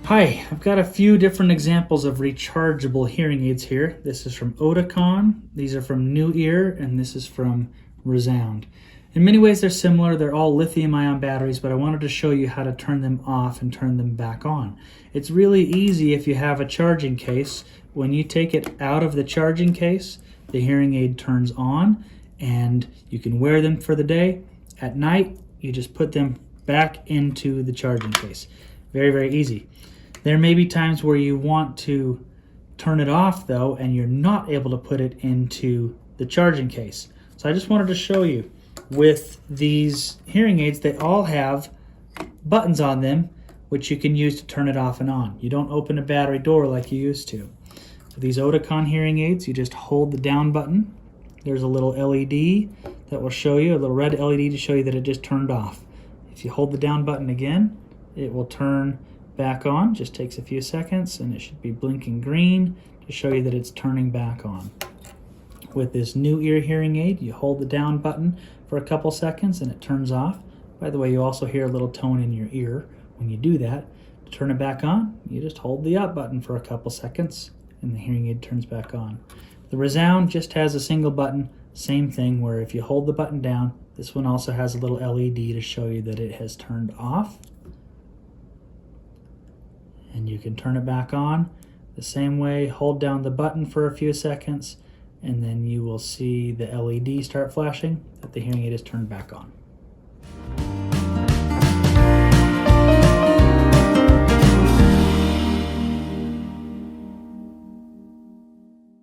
Hi, I've got a few different examples of rechargeable hearing aids here. This is from Oticon, these are from New Ear, and this is from Resound. In many ways they're similar, they're all lithium-ion batteries, but I wanted to show you how to turn them off and turn them back on. It's really easy if you have a charging case. When you take it out of the charging case, the hearing aid turns on and you can wear them for the day. At night, you just put them back into the charging case. Very, very easy. There may be times where you want to turn it off though, and you're not able to put it into the charging case. So I just wanted to show you with these hearing aids, they all have buttons on them which you can use to turn it off and on. You don't open a battery door like you used to. For these Oticon hearing aids, you just hold the down button. There's a little LED that will show you, a little red LED to show you that it just turned off. If you hold the down button again, it will turn back on. Just takes a few seconds and it should be blinking green to show you that it's turning back on. With this New Ear hearing aid, you hold the down button for a couple seconds and it turns off. By the way, you also hear a little tone in your ear when you do that. To turn it back on, you just hold the up button for a couple seconds and the hearing aid turns back on. The Resound just has a single button, same thing, where if you hold the button down, this one also has a little LED to show you that it has turned off. And you can turn it back on the same way. Hold down the button for a few seconds and then you will see the LED start flashing that the hearing aid is turned back on.